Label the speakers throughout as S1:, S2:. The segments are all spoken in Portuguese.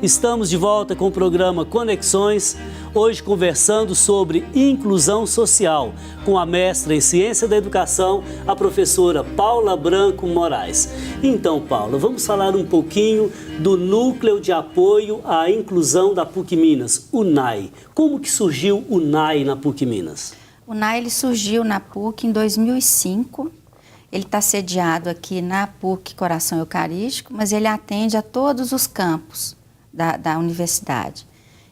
S1: Estamos de volta com o programa Conexões, hoje conversando sobre inclusão social, com a mestra em Ciência da Educação, a professora Paula Branco Moraes. Então, Paula, vamos falar um pouquinho do Núcleo de Apoio à Inclusão da PUC Minas, o NAI. Como que surgiu o NAI na PUC Minas?
S2: O NAI ele surgiu na PUC em 2005. Ele está sediado aqui na PUC Coração Eucarístico, mas ele atende a todos os campos da universidade.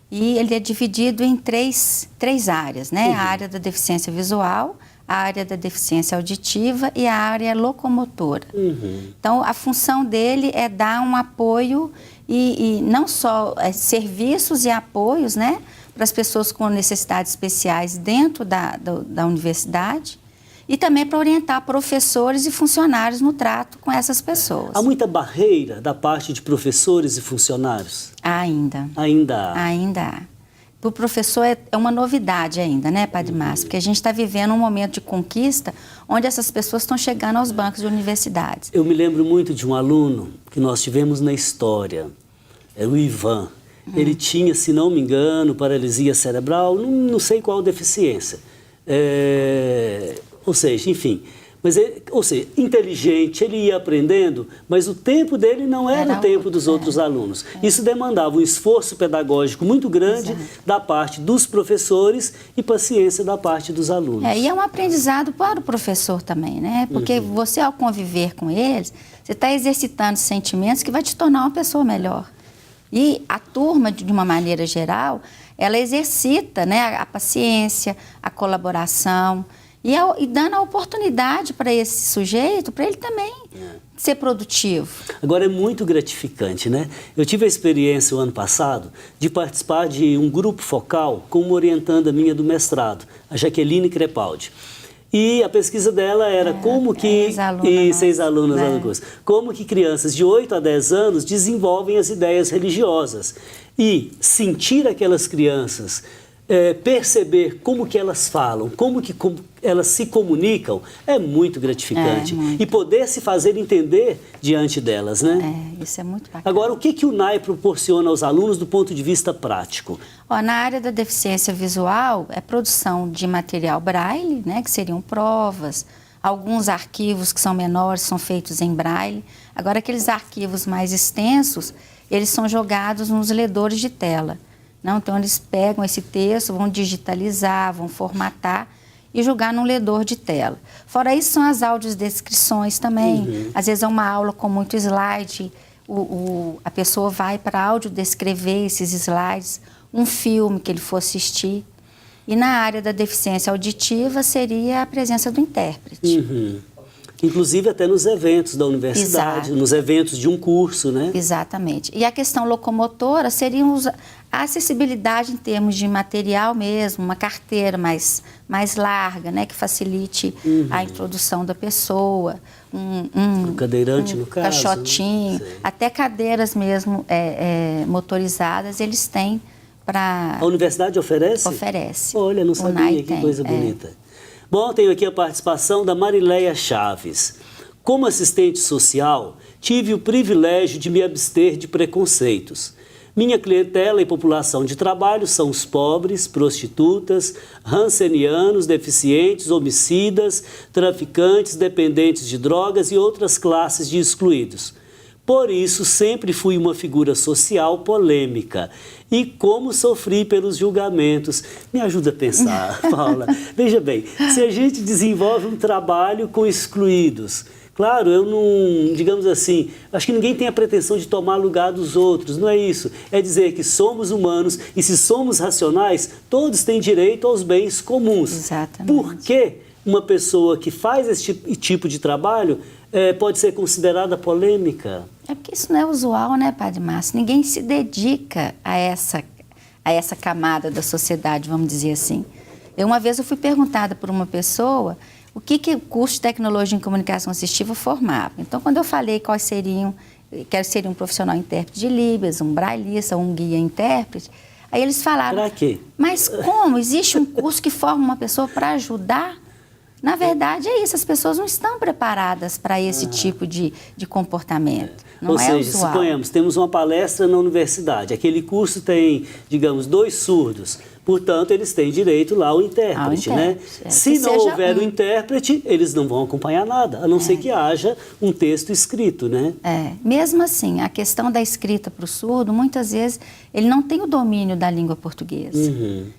S2: E ele é dividido em três áreas, né? A área da deficiência visual, a área da deficiência auditiva e a área locomotora. Então, a função dele é dar um apoio e não só serviços e apoios, né? Para as pessoas com necessidades especiais dentro da universidade, e também para orientar professores e funcionários no trato com essas pessoas.
S1: Há muita barreira da parte de professores e funcionários?
S2: Ainda.
S1: Ainda há?
S2: Ainda há. Para o professor é uma novidade ainda, né, Padre Márcio? Porque a gente está vivendo um momento de conquista onde essas pessoas estão chegando aos bancos de universidades.
S1: Eu me lembro muito de um aluno que nós tivemos na história, era o Ivan. Ele tinha, se não me engano, paralisia cerebral, não sei qual deficiência. Ou seja, enfim, mas inteligente, ele ia aprendendo, mas o tempo dele não era o tempo dos outros alunos. Isso demandava um esforço pedagógico muito grande da parte dos professores e paciência da parte dos alunos.
S2: E é um aprendizado para o professor também, né? Porque você, ao conviver com eles, você está exercitando sentimentos que vai te tornar uma pessoa melhor. E a turma, de uma maneira geral, ela exercita, né, a paciência, a colaboração, e dando a oportunidade para esse sujeito, para ele também ser produtivo.
S1: Agora, é muito gratificante, né? Eu tive a experiência o ano passado de participar de um grupo focal com uma orientanda minha do mestrado, a Jaqueline Crepaldi. E a pesquisa dela era como que... seis alunas lá no curso. Como que crianças de 8 a 10 anos desenvolvem as ideias religiosas. E sentir aquelas crianças... perceber como que elas falam, como elas se comunicam, é muito gratificante.
S2: Muito.
S1: E poder se fazer entender diante delas, né?
S2: Isso é muito bacana.
S1: Agora, o que o NAI proporciona aos alunos do ponto de vista prático?
S2: Na área da deficiência visual, é produção de material braille, né, que seriam provas, alguns arquivos que são menores são feitos em braille. Agora, aqueles arquivos mais extensos, eles são jogados nos ledores de tela. Então, eles pegam esse texto, vão digitalizar, vão formatar e jogar num ledor de tela. Fora isso, são as audiodescrições também. Às vezes é uma aula com muito slide, a pessoa vai para audiodescrever esses slides, um filme que ele for assistir. E na área da deficiência auditiva seria a presença do intérprete.
S1: Inclusive até nos eventos da universidade, nos eventos de um curso, né?
S2: Exatamente. E a questão locomotora seria a acessibilidade em termos de material mesmo, uma carteira mais larga, né? Que facilite a introdução da pessoa.
S1: Um cadeirante, no caso.
S2: Caixotinho, até cadeiras mesmo motorizadas, eles têm para...
S1: A universidade oferece?
S2: Oferece.
S1: Olha, não sabia, que coisa bonita. Bom, tenho aqui a participação da Marileia Chaves. Como assistente social, tive o privilégio de me abster de preconceitos. Minha clientela e população de trabalho são os pobres, prostitutas, rancenianos, deficientes, homicidas, traficantes, dependentes de drogas e outras classes de excluídos. Por isso, sempre fui uma figura social polêmica. E como sofri pelos julgamentos. Me ajuda a pensar, Paula. Veja bem, se a gente desenvolve um trabalho com excluídos, claro, eu não, digamos assim, acho que ninguém tem a pretensão de tomar lugar dos outros, não é isso. É dizer que somos humanos e se somos racionais, todos têm direito aos bens comuns.
S2: Exatamente.
S1: Por que uma pessoa que faz esse tipo de trabalho pode ser considerada polêmica?
S2: É porque isso não é usual, né, Padre Márcio? Ninguém se dedica a essa camada da sociedade, vamos dizer assim. Uma vez eu fui perguntada por uma pessoa o que o curso de tecnologia em comunicação assistiva formava. Então, quando eu falei quais seriam, quero ser um profissional intérprete de Libras, um braillista, um guia intérprete, aí eles falaram...
S1: Para quê?
S2: Mas como? Existe um curso que forma uma pessoa para ajudar Na verdade, é isso. As pessoas não estão preparadas para esse tipo de comportamento. Não
S1: Ou
S2: é
S1: seja,
S2: usual.
S1: suponhamos, temos uma palestra na universidade. Aquele curso tem, digamos, 2 surdos. Portanto, eles têm direito lá ao intérprete, né? Se não houver o intérprete, eles não vão acompanhar nada, a não ser que haja um texto escrito, né?
S2: Mesmo assim, a questão da escrita para o surdo, muitas vezes, ele não tem o domínio da língua portuguesa.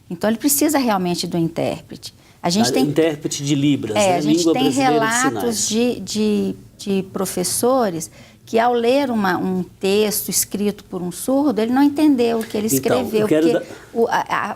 S2: Então, ele precisa realmente do intérprete. A gente tem
S1: intérprete de Libras, né?
S2: A gente
S1: Língua
S2: tem
S1: brasileira
S2: relatos de professores que, ao ler um texto escrito por um surdo, ele não entendeu o que ele escreveu, porque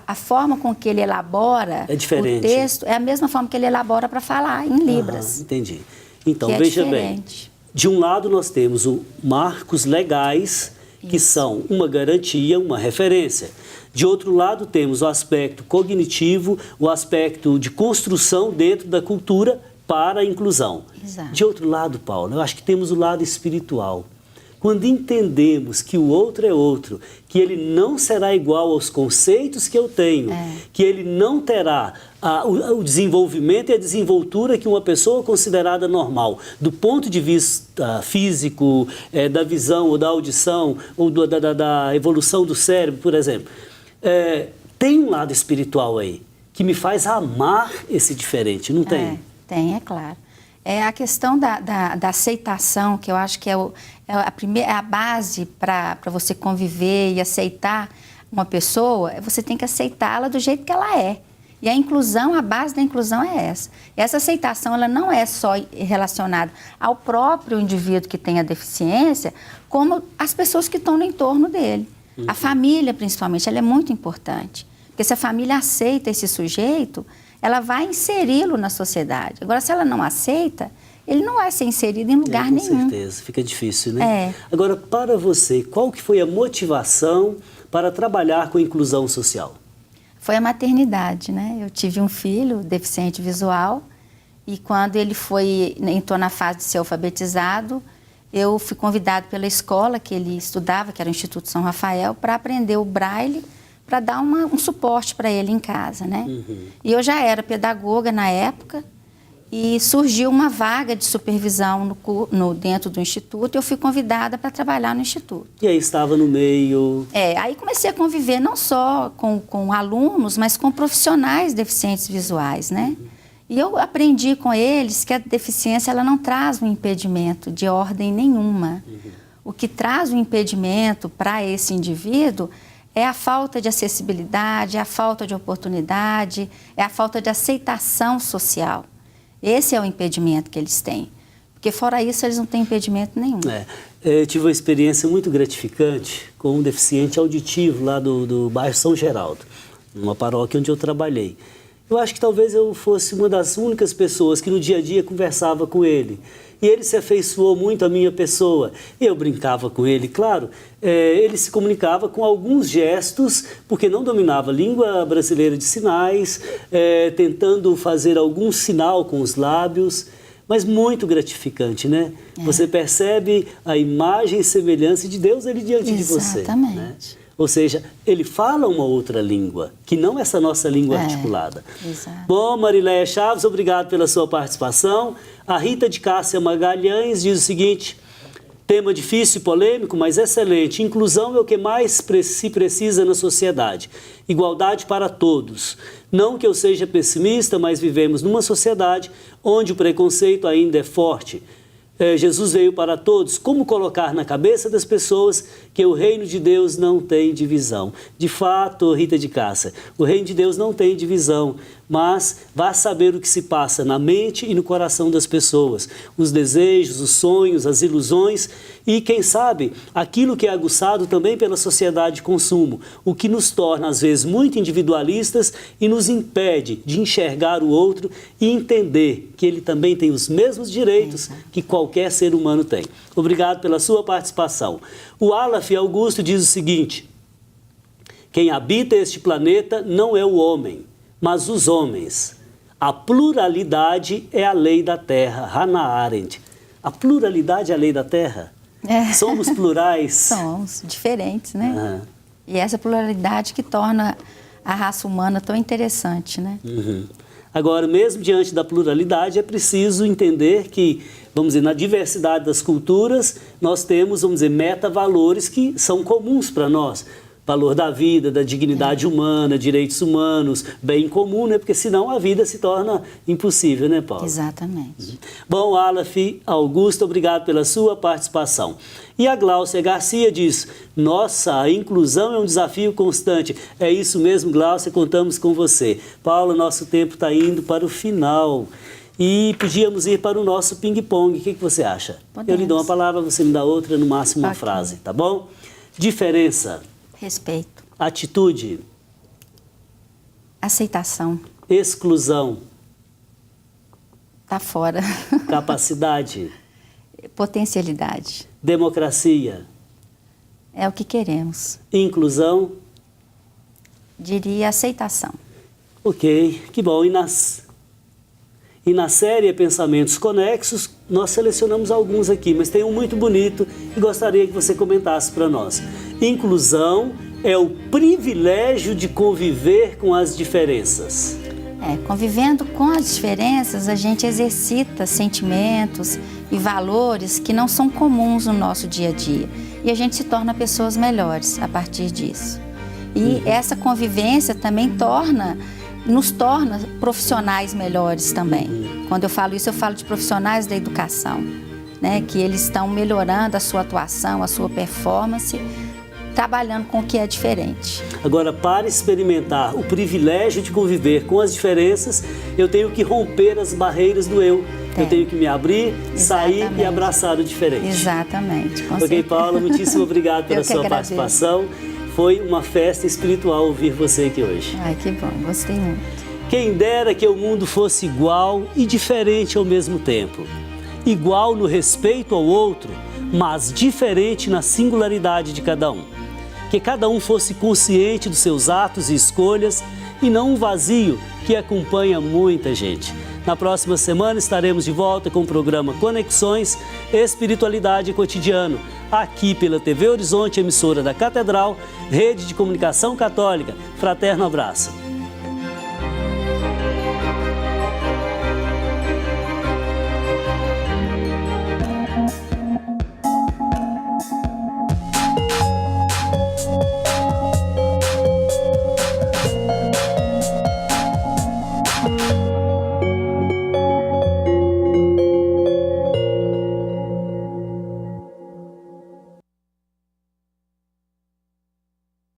S2: a forma com que ele elabora o texto é a mesma forma que ele elabora para falar em Libras.
S1: Entendi. Então, veja bem, de um lado nós temos os marcos legais, que são uma garantia, uma referência. De outro lado, temos o aspecto cognitivo, o aspecto de construção dentro da cultura para a inclusão.
S2: Exato.
S1: De outro lado, Paulo, eu acho que temos o lado espiritual. Quando entendemos que o outro é outro, que ele não será igual aos conceitos que eu tenho, que ele não terá o desenvolvimento e a desenvoltura que uma pessoa considerada normal, do ponto de vista físico, da visão ou da audição, ou da evolução do cérebro, por exemplo. Tem um lado espiritual aí, que me faz amar esse diferente, não tem?
S2: Tem, é claro. É a questão da aceitação, que eu acho que é a base para você conviver e aceitar uma pessoa, você tem que aceitá-la do jeito que ela é. E a inclusão, a base da inclusão é essa. E essa aceitação, ela não é só relacionada ao próprio indivíduo que tem a deficiência, como as pessoas que estão no entorno dele. A família, principalmente, ela é muito importante. Porque se a família aceita esse sujeito, ela vai inseri-lo na sociedade. Agora, se ela não aceita, ele não vai ser inserido em lugar nenhum.
S1: Com certeza, fica difícil, né? Agora, para você, qual que foi a motivação para trabalhar com inclusão social?
S2: Foi a maternidade, né? Eu tive um filho deficiente visual e quando ele entrou na fase de ser alfabetizado, eu fui convidado pela escola que ele estudava, que era o Instituto São Rafael, para aprender o braille, para dar um suporte para ele em casa, né? E eu já era pedagoga na época e surgiu uma vaga de supervisão dentro do Instituto e eu fui convidada para trabalhar no Instituto.
S1: E aí estava no meio...
S2: Aí comecei a conviver não só com alunos, mas com profissionais deficientes visuais, né? E eu aprendi com eles que a deficiência ela não traz um impedimento de ordem nenhuma. O que traz um impedimento para esse indivíduo é a falta de acessibilidade, é a falta de oportunidade, é a falta de aceitação social. Esse é o impedimento que eles têm. Porque fora isso, eles não têm impedimento nenhum.
S1: Eu tive uma experiência muito gratificante com um deficiente auditivo lá do bairro São Geraldo, numa paróquia onde eu trabalhei. Eu acho que talvez eu fosse uma das únicas pessoas que no dia a dia conversava com ele. E ele se afeiçoou muito à minha pessoa. Eu brincava com ele, claro. Ele se comunicava com alguns gestos, porque não dominava a língua brasileira de sinais, tentando fazer algum sinal com os lábios. Mas muito gratificante, né? Você percebe a imagem e semelhança de Deus ali diante de você.
S2: Exatamente.
S1: Né? Ou seja, ele fala uma outra língua, que não essa nossa língua articulada.
S2: Exato.
S1: Bom, Marileia Chaves, obrigado pela sua participação. A Rita de Cássia Magalhães diz o seguinte: tema difícil e polêmico, mas excelente. Inclusão é o que mais se precisa na sociedade. Igualdade para todos. Não que eu seja pessimista, mas vivemos numa sociedade onde o preconceito ainda é forte. Jesus veio para todos. Como colocar na cabeça das pessoas que o reino de Deus não tem divisão? De fato, Rita de Cássia, o reino de Deus não tem divisão, mas vá saber o que se passa na mente e no coração das pessoas. Os desejos, os sonhos, as ilusões e, quem sabe, aquilo que é aguçado também pela sociedade de consumo, o que nos torna, às vezes, muito individualistas e nos impede de enxergar o outro e entender que ele também tem os mesmos direitos que qualquer ser humano tem. Obrigado pela sua participação. O Alaf Augusto diz o seguinte: quem habita este planeta não é o homem, mas os homens. A pluralidade é a lei da Terra. Hannah Arendt. A pluralidade é a lei da Terra? Somos plurais?
S2: Somos diferentes, né? E essa pluralidade que torna a raça humana tão interessante, né?
S1: Agora, mesmo diante da pluralidade, é preciso entender que, vamos dizer, na diversidade das culturas, nós temos, vamos dizer, meta-valores que são comuns para nós. Valor da vida, da dignidade humana, direitos humanos, bem comum, né? Porque senão a vida se torna impossível, né, Paulo?
S2: Exatamente.
S1: Bom, Aleph Augusto, obrigado pela sua participação. E a Gláucia Garcia diz, nossa, a inclusão é um desafio constante. É isso mesmo, Gláucia, contamos com você. Paulo, nosso tempo está indo para o final. E podíamos ir para o nosso ping-pong. O que você acha?
S2: Podemos.
S1: Eu lhe dou uma palavra, você me dá outra, no máximo uma
S2: Ok.
S1: frase, tá bom? Diferença.
S2: Respeito.
S1: Atitude.
S2: Aceitação.
S1: Exclusão.
S2: Tá fora.
S1: Capacidade.
S2: Potencialidade.
S1: Democracia.
S2: É o que queremos.
S1: Inclusão.
S2: Diria aceitação.
S1: Ok, que bom. E na série Pensamentos Conexos, nós selecionamos alguns aqui, mas tem um muito bonito e gostaria que você comentasse para nós. Inclusão é o privilégio de conviver com as diferenças.
S2: Convivendo com as diferenças, a gente exercita sentimentos e valores que não são comuns no nosso dia a dia. E a gente se torna pessoas melhores a partir disso. E essa convivência também nos torna profissionais melhores também. Quando eu falo isso, eu falo de profissionais da educação, né? Que eles estão melhorando a sua atuação, a sua performance, trabalhando com o que é diferente.
S1: Agora, para experimentar o privilégio de conviver com as diferenças, eu tenho que romper as barreiras do eu. Eu tenho que me abrir, sair e abraçar o diferente.
S2: Exatamente.
S1: Ok, Paula, muitíssimo obrigado pela sua
S2: agradeço.
S1: participação. Foi uma festa espiritual ouvir você aqui hoje.
S2: Ai, que bom, gostei muito.
S1: Quem dera que o mundo fosse igual e diferente ao mesmo tempo. Igual no respeito ao outro, mas diferente na singularidade de cada um. Que cada um fosse consciente dos seus atos e escolhas e não um vazio que acompanha muita gente. Na próxima semana estaremos de volta com o programa Conexões, Espiritualidade e Cotidiano, aqui pela TV Horizonte, emissora da Catedral, Rede de Comunicação Católica. Fraterno abraço.